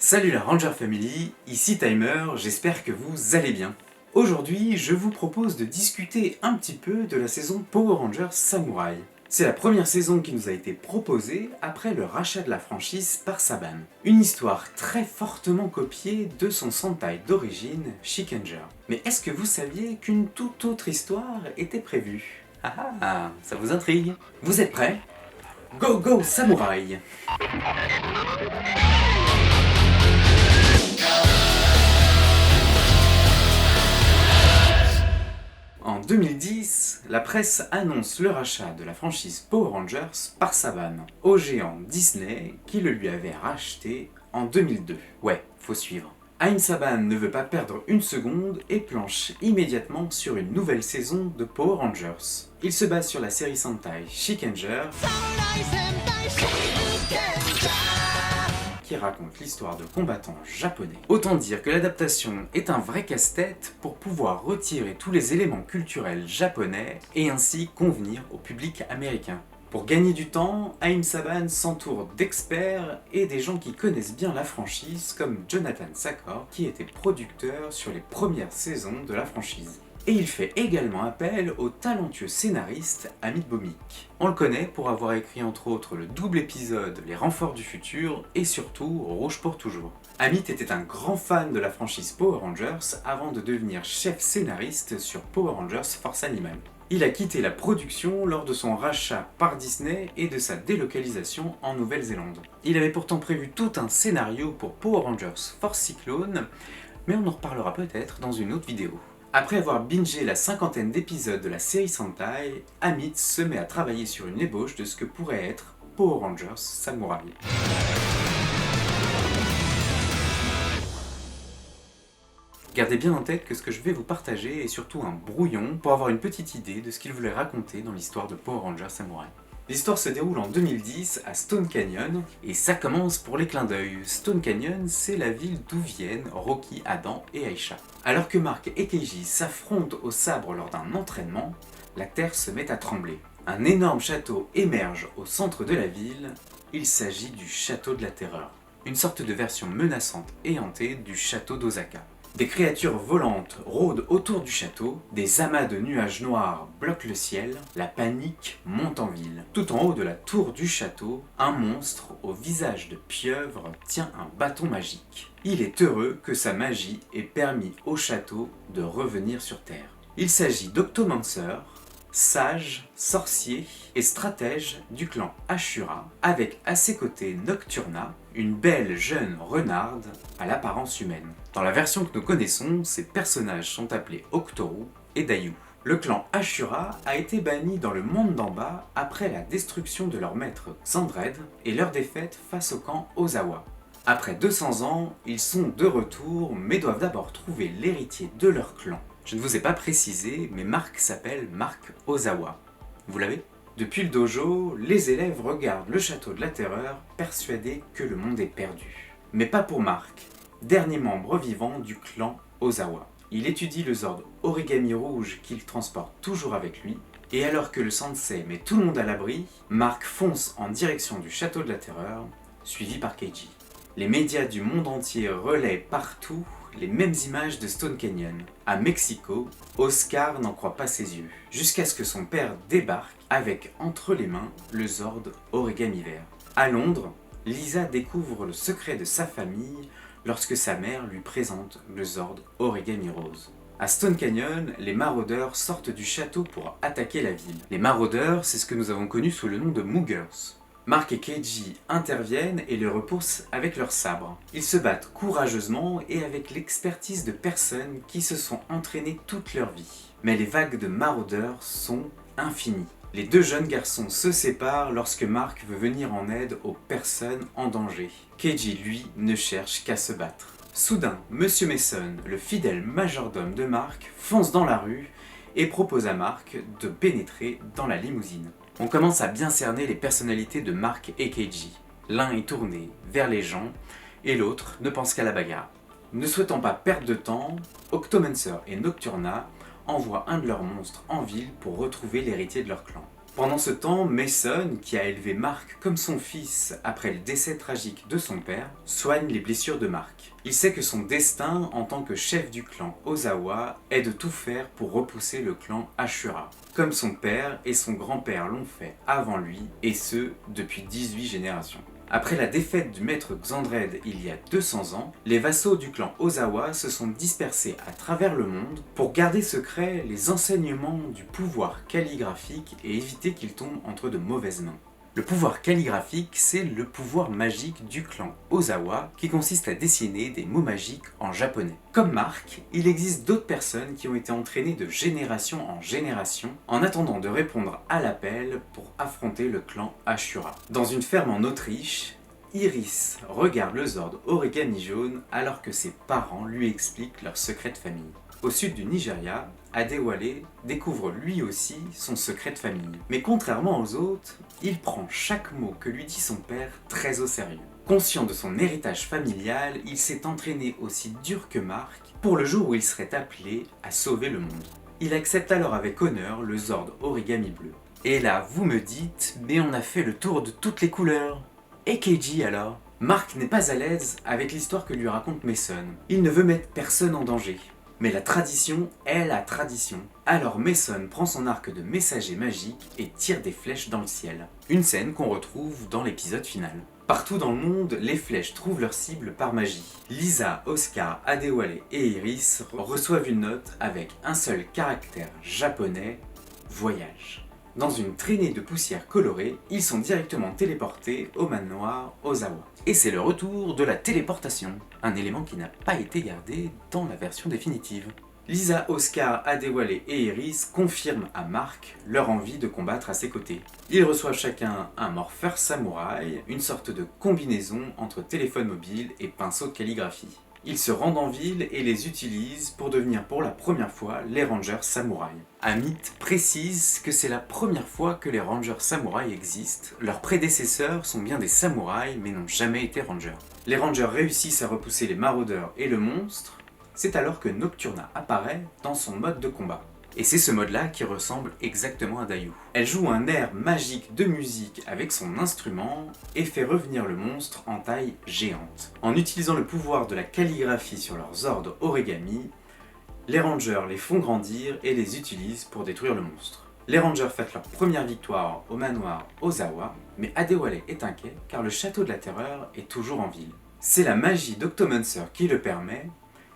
Salut la Ranger Family, ici Timer, j'espère que vous allez bien. Aujourd'hui, je vous propose de discuter un petit peu de la saison Power Rangers Samurai. C'est la première saison qui nous a été proposée après le rachat de la franchise par Saban. Une histoire très fortement copiée de son Sentai d'origine, Shikenger. Mais est-ce que vous saviez qu'une toute autre histoire était prévue? Ah ah, ça vous intrigue? Vous êtes prêts? Go go Samurai! En 2010, la presse annonce le rachat de la franchise Power Rangers par Saban, au géant Disney qui le lui avait racheté en 2002. Ouais, faut suivre. Aim Saban ne veut pas perdre une seconde et planche immédiatement sur une nouvelle saison de Power Rangers. Il se base sur la série Sentai Shikenger, qui raconte l'histoire de combattants japonais. Autant dire que l'adaptation est un vrai casse-tête pour pouvoir retirer tous les éléments culturels japonais et ainsi convenir au public américain. Pour gagner du temps, Aim Saban s'entoure d'experts et des gens qui connaissent bien la franchise comme Jonathan Sakor qui était producteur sur les premières saisons de la franchise. Et il fait également appel au talentueux scénariste Amit Bhowmik. On le connaît pour avoir écrit entre autres le double épisode Les Renforts du Futur et surtout Rouge pour Toujours. Amit était un grand fan de la franchise Power Rangers avant de devenir chef scénariste sur Power Rangers Force Animal. Il a quitté la production lors de son rachat par Disney et de sa délocalisation en Nouvelle-Zélande. Il avait pourtant prévu tout un scénario pour Power Rangers Force Cyclone, mais on en reparlera peut-être dans une autre vidéo. Après avoir bingé la 50aine d'épisodes de la série Sentai, Amit se met à travailler sur une ébauche de ce que pourrait être Power Rangers Samurai. Gardez bien en tête que ce que je vais vous partager est surtout un brouillon pour avoir une petite idée de ce qu'il voulait raconter dans l'histoire de Power Rangers Samurai. L'histoire se déroule en 2010 à Stone Canyon et ça commence pour les clins d'œil. Stone Canyon, c'est la ville d'où viennent Rocky, Adam et Aisha. Alors que Mark et Keiji s'affrontent au sabre lors d'un entraînement, la terre se met à trembler. Un énorme château émerge au centre de la ville. Il s'agit du château de la terreur, une sorte de version menaçante et hantée du château d'Osaka. Des créatures volantes rôdent autour du château, des amas de nuages noirs bloquent le ciel, la panique monte en ville. Tout en haut de la tour du château, un monstre au visage de pieuvre tient un bâton magique. Il est heureux que sa magie ait permis au château de revenir sur Terre. Il s'agit d'Octomancer, sage, sorcier et stratège du clan Ashura, avec à ses côtés Nocturna, une belle jeune renarde à l'apparence humaine. Dans la version que nous connaissons, ces personnages sont appelés Octoru et Dayu. Le clan Ashura a été banni dans le monde d'en bas après la destruction de leur maître Xandred et leur défaite face au camp Ozawa. Après 200 ans, ils sont de retour mais doivent d'abord trouver l'héritier de leur clan. Je ne vous ai pas précisé, mais Mark s'appelle Mark Ozawa. Vous l'avez ? Depuis le dojo, les élèves regardent le château de la terreur, persuadés que le monde est perdu. Mais pas pour Mark, dernier membre vivant du clan Ozawa. Il étudie le Zord Origami Rouge qu'il transporte toujours avec lui, et alors que le sensei met tout le monde à l'abri, Mark fonce en direction du château de la terreur, suivi par Keiji. Les médias du monde entier relaient partout les mêmes images de Stone Canyon. À Mexico, Oscar n'en croit pas ses yeux, jusqu'à ce que son père débarque avec entre les mains le Zord Origami Vert. À Londres, Lisa découvre le secret de sa famille lorsque sa mère lui présente le Zord Origami Rose. À Stone Canyon, les maraudeurs sortent du château pour attaquer la ville. Les maraudeurs, c'est ce que nous avons connu sous le nom de Moogers. Mark et Keiji interviennent et les repoussent avec leurs sabres. Ils se battent courageusement et avec l'expertise de personnes qui se sont entraînées toute leur vie. Mais les vagues de maraudeurs sont infinies. Les deux jeunes garçons se séparent lorsque Mark veut venir en aide aux personnes en danger. Keiji, lui, ne cherche qu'à se battre. Soudain, Monsieur Mason, le fidèle majordome de Mark, fonce dans la rue et propose à Mark de pénétrer dans la limousine. On commence à bien cerner les personnalités de Mark et Keiji. L'un est tourné vers les gens et l'autre ne pense qu'à la bagarre. Ne souhaitant pas perdre de temps, Octomancer et Nocturna envoient un de leurs monstres en ville pour retrouver l'héritier de leur clan. Pendant ce temps, Mason, qui a élevé Mark comme son fils après le décès tragique de son père, soigne les blessures de Mark. Il sait que son destin en tant que chef du clan Ozawa est de tout faire pour repousser le clan Ashura, comme son père et son grand-père l'ont fait avant lui, et ce, depuis 18 générations. Après la défaite du maître Xandred il y a 200 ans, les vassaux du clan Ozawa se sont dispersés à travers le monde pour garder secrets les enseignements du pouvoir calligraphique et éviter qu'ils tombent entre de mauvaises mains. Le pouvoir calligraphique, c'est le pouvoir magique du clan Ozawa qui consiste à dessiner des mots magiques en japonais. Comme Mark, il existe d'autres personnes qui ont été entraînées de génération en génération en attendant de répondre à l'appel pour affronter le clan Ashura. Dans une ferme en Autriche, Iris regarde le Zord Origami jaune alors que ses parents lui expliquent leur secret de famille. Au sud du Nigeria, Adewale découvre lui aussi son secret de famille. Mais contrairement aux autres, il prend chaque mot que lui dit son père très au sérieux. Conscient de son héritage familial, il s'est entraîné aussi dur que Mark pour le jour où il serait appelé à sauver le monde. Il accepte alors avec honneur le Zord Origami bleu. Et là, vous me dites, mais on a fait le tour de toutes les couleurs. Et Keiji alors? Mark n'est pas à l'aise avec l'histoire que lui raconte Mason. Il ne veut mettre personne en danger. Mais la tradition est la tradition. Alors Mason prend son arc de messager magique et tire des flèches dans le ciel. Une scène qu'on retrouve dans l'épisode final. Partout dans le monde, les flèches trouvent leur cible par magie. Lisa, Oscar, Adewale et Iris reçoivent une note avec un seul caractère japonais, voyage. Dans une traînée de poussière colorée, ils sont directement téléportés au manoir Ozawa. Et c'est le retour de la téléportation, un élément qui n'a pas été gardé dans la version définitive. Lisa, Oscar, Adewale et Iris confirment à Mark leur envie de combattre à ses côtés. Ils reçoivent chacun un morpheur samouraï, une sorte de combinaison entre téléphone mobile et pinceau de calligraphie. Ils se rendent en ville et les utilisent pour devenir pour la première fois les Rangers samouraïs. Amit précise que c'est la première fois que les Rangers samouraïs existent. Leurs prédécesseurs sont bien des samouraïs mais n'ont jamais été Rangers. Les Rangers réussissent à repousser les maraudeurs et le monstre. C'est alors que Nocturna apparaît dans son mode de combat. Et c'est ce mode-là qui ressemble exactement à Dayu. Elle joue un air magique de musique avec son instrument et fait revenir le monstre en taille géante. En utilisant le pouvoir de la calligraphie sur leurs Zord Origami, les Rangers les font grandir et les utilisent pour détruire le monstre. Les Rangers fêtent leur première victoire au manoir Ozawa, mais Adewale est inquiet car le château de la terreur est toujours en ville. C'est la magie d'Octomancer qui le permet,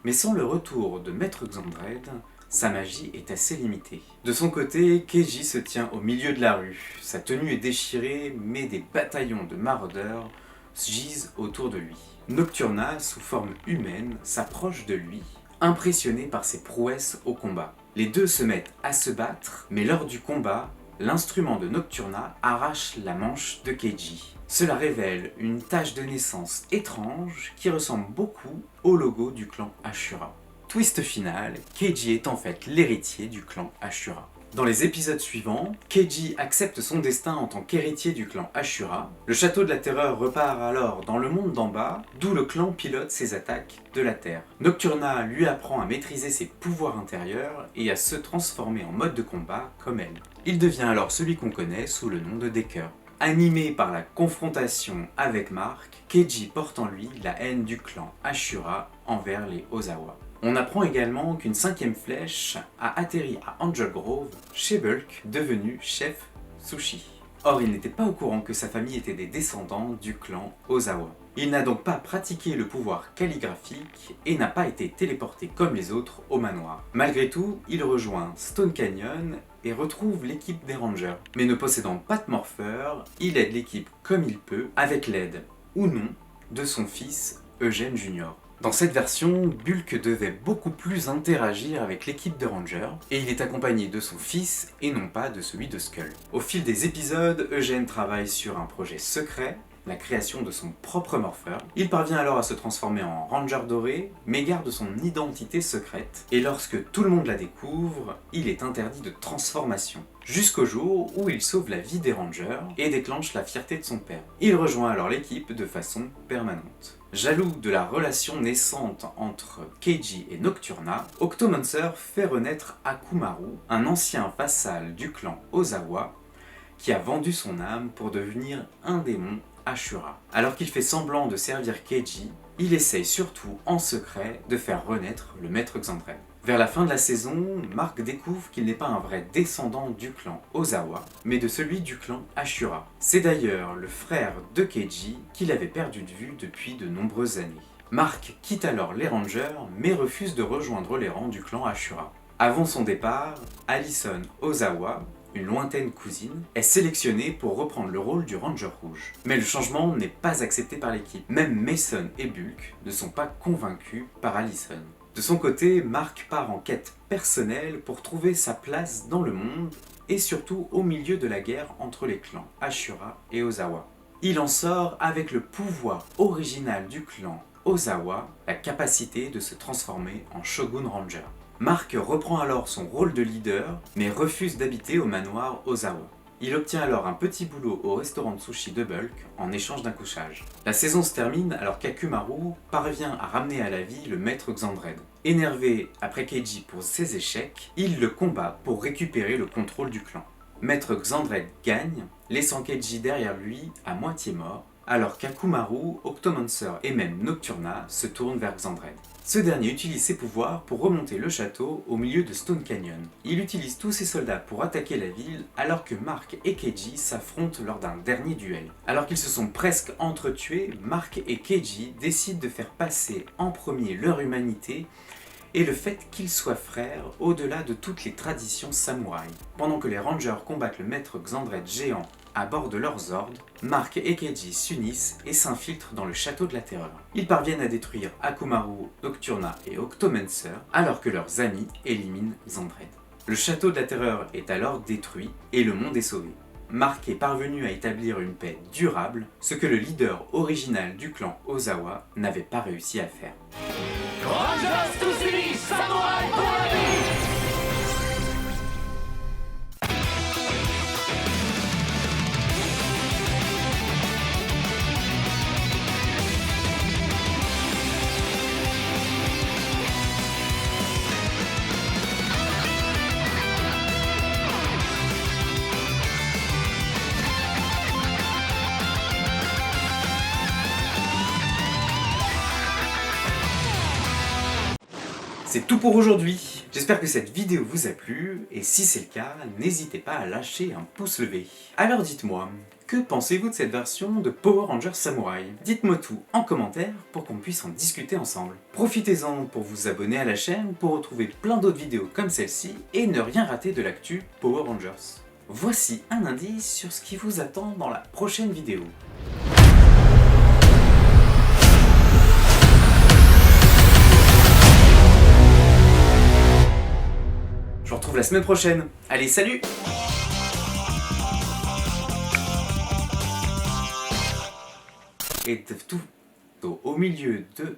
mais sans le retour de Maître Xandred, sa magie est assez limitée. De son côté, Keiji se tient au milieu de la rue. Sa tenue est déchirée, mais des bataillons de maraudeurs gisent autour de lui. Nocturna, sous forme humaine, s'approche de lui, impressionné par ses prouesses au combat. Les deux se mettent à se battre, mais lors du combat, l'instrument de Nocturna arrache la manche de Keiji. Cela révèle une tache de naissance étrange qui ressemble beaucoup au logo du clan Ashura. Twist final, Keiji est en fait l'héritier du clan Ashura. Dans les épisodes suivants, Keiji accepte son destin en tant qu'héritier du clan Ashura. Le château de la terreur repart alors dans le monde d'en bas, d'où le clan pilote ses attaques de la terre. Nocturna lui apprend à maîtriser ses pouvoirs intérieurs et à se transformer en mode de combat comme elle. Il devient alors celui qu'on connaît sous le nom de Decker. Animé par la confrontation avec Mark, Keiji porte en lui la haine du clan Ashura envers les Ozawa. On apprend également qu'une 5e flèche a atterri à Angel Grove chez Bulk, devenu chef sushi. Or, il n'était pas au courant que sa famille était des descendants du clan Ozawa. Il n'a donc pas pratiqué le pouvoir calligraphique et n'a pas été téléporté comme les autres au manoir. Malgré tout, il rejoint Stone Canyon et retrouve l'équipe des Rangers. Mais ne possédant pas de morpheur, il aide l'équipe comme il peut, avec l'aide, ou non, de son fils Eugène Jr. Dans cette version, Bulk devait beaucoup plus interagir avec l'équipe de Rangers, et il est accompagné de son fils et non pas de celui de Skull. Au fil des épisodes, Eugène travaille sur un projet secret, la création de son propre morpheur. Il parvient alors à se transformer en Ranger doré, mais garde son identité secrète, et lorsque tout le monde la découvre, il est interdit de transformation. Jusqu'au jour où il sauve la vie des Rangers et déclenche la fierté de son père. Il rejoint alors l'équipe de façon permanente. Jaloux de la relation naissante entre Keiji et Nocturna, Octomancer fait renaître Akumaru, un ancien vassal du clan Ozawa, qui a vendu son âme pour devenir un démon Ashura. Alors qu'il fait semblant de servir Keiji, il essaye surtout en secret de faire renaître le maître Xandred. Vers la fin de la saison, Mark découvre qu'il n'est pas un vrai descendant du clan Ozawa, mais de celui du clan Ashura. C'est d'ailleurs le frère de Keiji qu'il avait perdu de vue depuis de nombreuses années. Mark quitte alors les Rangers, mais refuse de rejoindre les rangs du clan Ashura. Avant son départ, Allison Ozawa, une lointaine cousine, est sélectionnée pour reprendre le rôle du Ranger Rouge. Mais le changement n'est pas accepté par l'équipe. Même Mason et Bulk ne sont pas convaincus par Allison. De son côté, Mark part en quête personnelle pour trouver sa place dans le monde et surtout au milieu de la guerre entre les clans Ashura et Ozawa. Il en sort avec le pouvoir original du clan Ozawa, la capacité de se transformer en Shogun Ranger. Mark reprend alors son rôle de leader, mais refuse d'habiter au manoir Ozawa. Il obtient alors un petit boulot au restaurant de sushi de Bulk en échange d'un couchage. La saison se termine alors qu'Akumaru parvient à ramener à la vie le maître Xandred. Énervé après Keiji pour ses échecs, il le combat pour récupérer le contrôle du clan. Maître Xandred gagne, laissant Keiji derrière lui à moitié mort, alors qu'Akumaru, Octomancer et même Nocturna se tournent vers Xandred. Ce dernier utilise ses pouvoirs pour remonter le château au milieu de Stone Canyon. Il utilise tous ses soldats pour attaquer la ville alors que Mark et Keiji s'affrontent lors d'un dernier duel. Alors qu'ils se sont presque entretués, Mark et Keiji décident de faire passer en premier leur humanité et le fait qu'ils soient frères au-delà de toutes les traditions samouraïs. Pendant que les Rangers combattent le maître Xandred géant à bord de leurs ordres, Mark et Keiji s'unissent et s'infiltrent dans le château de la terreur. Ils parviennent à détruire Akumaru, Nocturna et Octomancer alors que leurs amis éliminent Xandred. Le château de la terreur est alors détruit et le monde est sauvé. Mark est parvenu à établir une paix durable, ce que le leader original du clan Ozawa n'avait pas réussi à faire. Rangers tous unis, samouraï pour la vie! C'est tout pour aujourd'hui. J'espère que cette vidéo vous a plu, et si c'est le cas, n'hésitez pas à lâcher un pouce levé. Alors dites-moi, que pensez-vous de cette version de Power Rangers Samurai? Dites-moi tout en commentaire pour qu'on puisse en discuter ensemble. Profitez-en pour vous abonner à la chaîne pour retrouver plein d'autres vidéos comme celle-ci et ne rien rater de l'actu Power Rangers. Voici un indice sur ce qui vous attend dans la prochaine vidéo. Je vous retrouve la semaine prochaine. Allez, salut! Et tout au milieu de